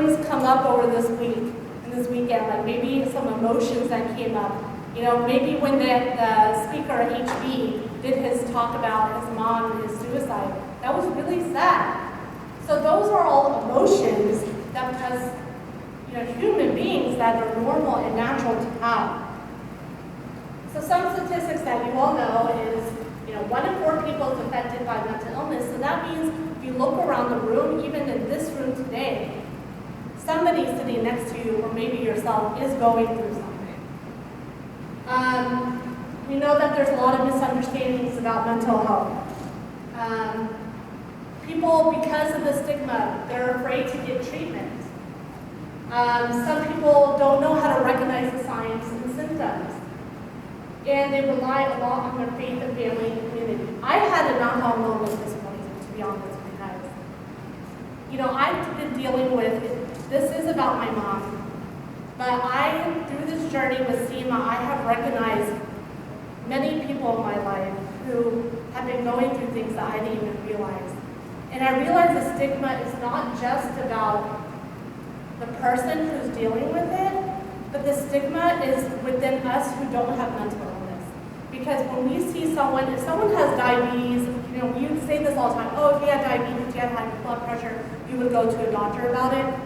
things come up over this week and this weekend, like maybe some emotions that came up. You know, maybe when the speaker HB did his talk about his mom and his suicide, that was really sad. So those are all emotions that as human beings that are normal and natural to have. So some statistics that you all know is 1 in 4 people is affected by mental illness. So that means if you look around the room, even in this room today, somebody sitting next to you or maybe yourself is going through something. We know that there's a lot of misunderstandings about mental health. People, because of the stigma, they're afraid to get treatment. Some people don't know how to recognize the signs and symptoms. And they rely a lot on their faith and family and community. I had an aha moment this morning, to be honest, because, I've been dealing with, this is about my mom, but through this journey with SEEMA, I have recognized many people in my life who have been going through things that I didn't even realize. And I realized the stigma is not just about the person who's dealing with it, but the stigma is within us who don't have mental illness. Because when we see someone, if someone has diabetes, you say this all the time, oh, if you have diabetes, you have high blood pressure, you would go to a doctor about it.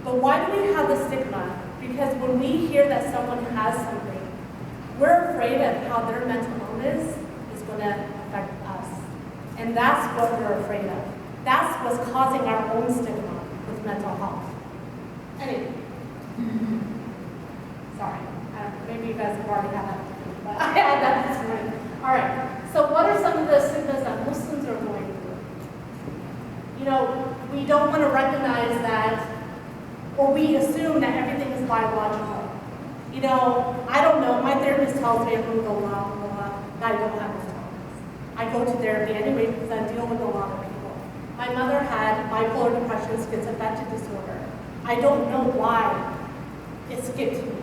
But why do we have the stigma? Because when we hear that someone has something, we're afraid of how their mental illness is going to affect us. And that's what we're afraid of. That's what's causing our own stigma with mental health. Anyway. Sorry, maybe you guys have already had that, but I had that this morning. All right, so what are some of the stigmas that Muslims are going through? We don't want to recognize that, or we assume that everything is biological. I don't know, my therapist tells me I'm going to go that I don't have mental illness. I go to therapy anyway because I deal with a lot of people. My mother had bipolar depression, schizoaffective disorder. I don't know why it skipped me,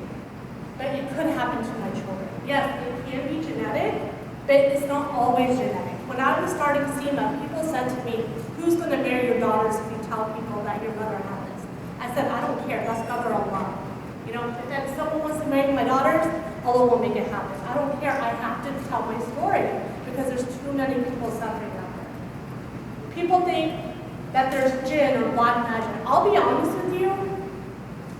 but it could happen to my children. Yes, it can be genetic, but it's not always genetic. When I was starting SEEMA, people said to me, who's going to marry your daughters if you tell people that your mother had this? I said, I don't care, that's Father Allah. If someone wants to marry my daughters, Allah will make it happen. I don't care, I have to tell my story because there's too many people suffering out there. People think that there's jinn or black magic. I'll be honest with you,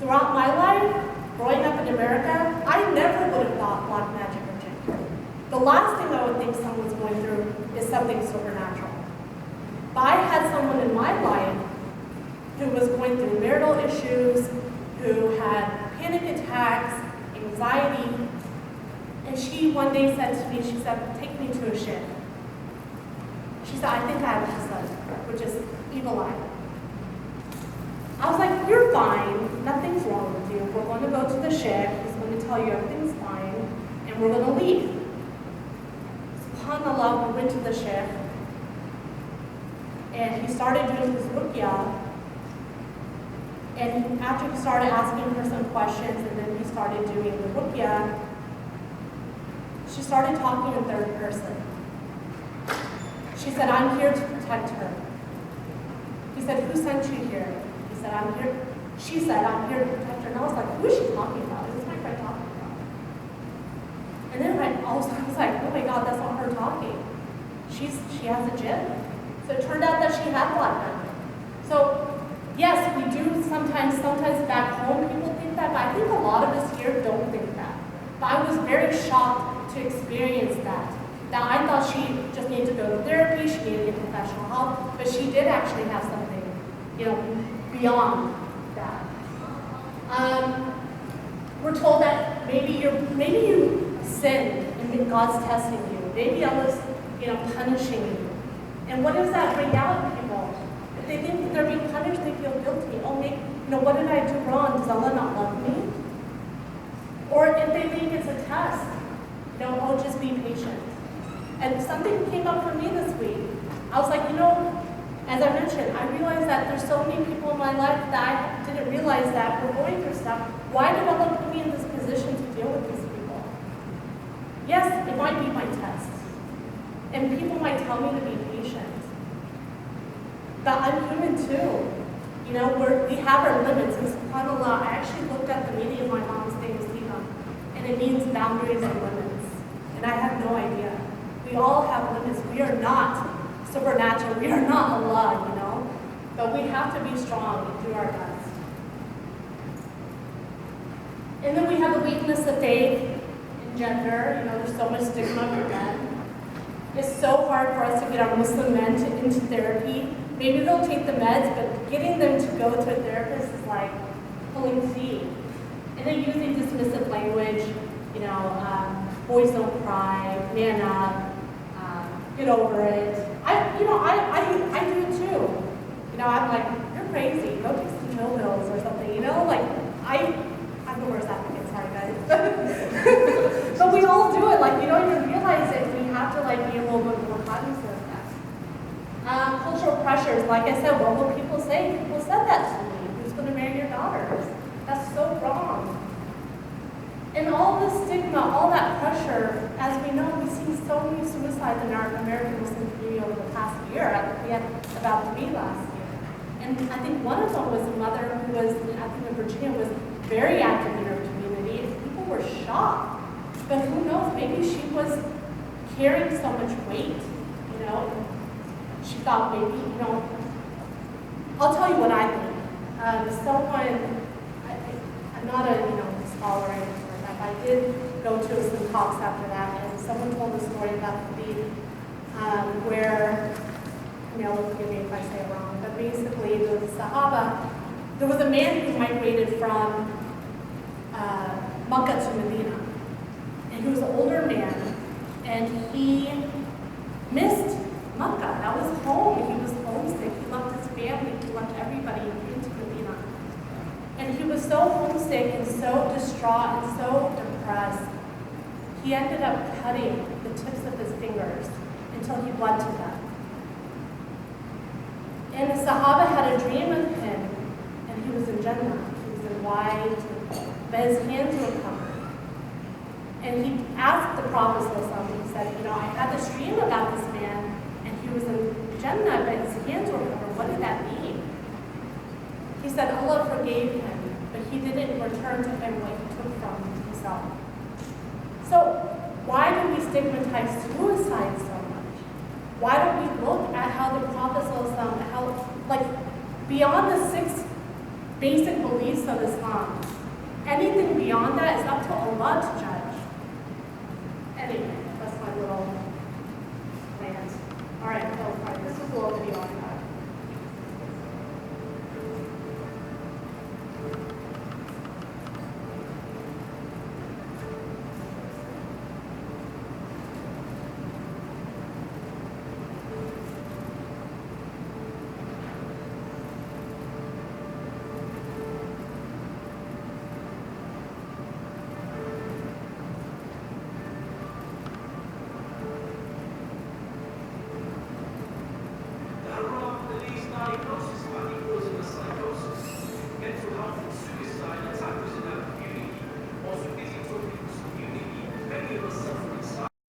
throughout my life, growing up in America, I never would have thought black magic or jinn. The last thing I would think someone's going through is something supernatural. But I had someone in my life who was going through marital issues, who had panic attacks, anxiety, and she one day said to me, she said, take me to a sheikh. She said, I think I have hasad, which is evil eye. I was like, you're fine, nothing's wrong with you. We're going to go to the sheikh, he's going to tell you everything's fine, and we're going to leave. SubhanAllah, we went to the sheikh, and he started doing his ruqyah, and after he started asking her some questions, and then he started doing the ruqyah, she started talking in third person. She said, I'm here to protect her. He said, who sent you here? He said, I'm here. She said, I'm here to protect her. And I was like, who is she talking about? Is this my friend talking about? And then I was like, oh my God, that's not her talking. She has a gym. So it turned out that she had black magic. So yes, we do sometimes back home people think that, but I think a lot of us here don't think that. But I was very shocked to experience that. Now, I thought she just needed to go to therapy, she needed to get professional help, but she did actually have something, beyond that. We're told that maybe you sinned and God's testing you. Maybe Allah's, punishing you. And what does that bring out in people? If they think that they're being punished, they feel guilty. Oh, what did I do wrong? Does Allah not love me? Or if they think it's a test, oh, just be patient. And something came up for me this week. I was like, as I mentioned, I realized that there's so many people in my life that I didn't realize that we're going through stuff. Why did Allah put me in this position to deal with these people? Yes, it might be my test. And people might tell me to be patient. But I'm human too. You know, we have our limits, and subhanAllah, I actually looked at the meaning of my mom's name, SEEMA, and it means boundaries and limits. And I had no idea. We all have limits. We are not supernatural. We are not Allah, you know? But we have to be strong and do our best. And then we have the weakness of faith in gender. You know, there's so much stigma for men. It's so hard for us to get our Muslim men into therapy. Maybe they'll take the meds, but getting them to go to a therapist is like pulling teeth. And they're using dismissive language, you know, boys don't cry, man up, get over it. I do it too. You know, I'm like, you're crazy, go take some pill pills or something, you know? Like, I'm the worst advocate, sorry guys. But we all do it, like, you don't even realize it. We have to like be a little bit more cognizant of that. Cultural pressures, like I said, what will people say? People said that to me. Who's going to marry your daughters? That's so wrong. And all this stigma, all that pressure, as we know, we've seen so many suicides in our American Muslim community over the past year. We had about 3 last year. And I think one of them was a mother who was, I think in Virginia, was very active in her community. And people were shocked. But who knows, maybe she was carrying so much weight, you know. She thought maybe, you know, I'll tell you what I think. I'm not a, you know, scholar or anything like that, but I did go to some talks after that, and someone told a story about the where, you know, forgive me if I say it wrong, but basically there was a Sahaba, there was a man who migrated from Makkah to Medina, and he was an older man, and he missed Makkah. That was home. He was homesick. He left his family. He left everybody and came to Medina. And he was so homesick and so distraught and so depressed, he ended up cutting the tips of his fingers until he bled to death. And the Sahaba had a dream of him, and he was in Jannah. He was in white, but his hands were covered. And he asked the Prophet, he said, you know, I had this dream about this man, and he was in Jannah, but his hands were covered. What did that mean? He said Allah forgave him, but he didn't return to him what he took from himself. So why do we stigmatize suicide so much? Why don't we look at how the Prophet, how, like, beyond the 6 basic beliefs of Islam, anything beyond that is up to Allah to judge. Anyway, that's my little rant. All right, so this was a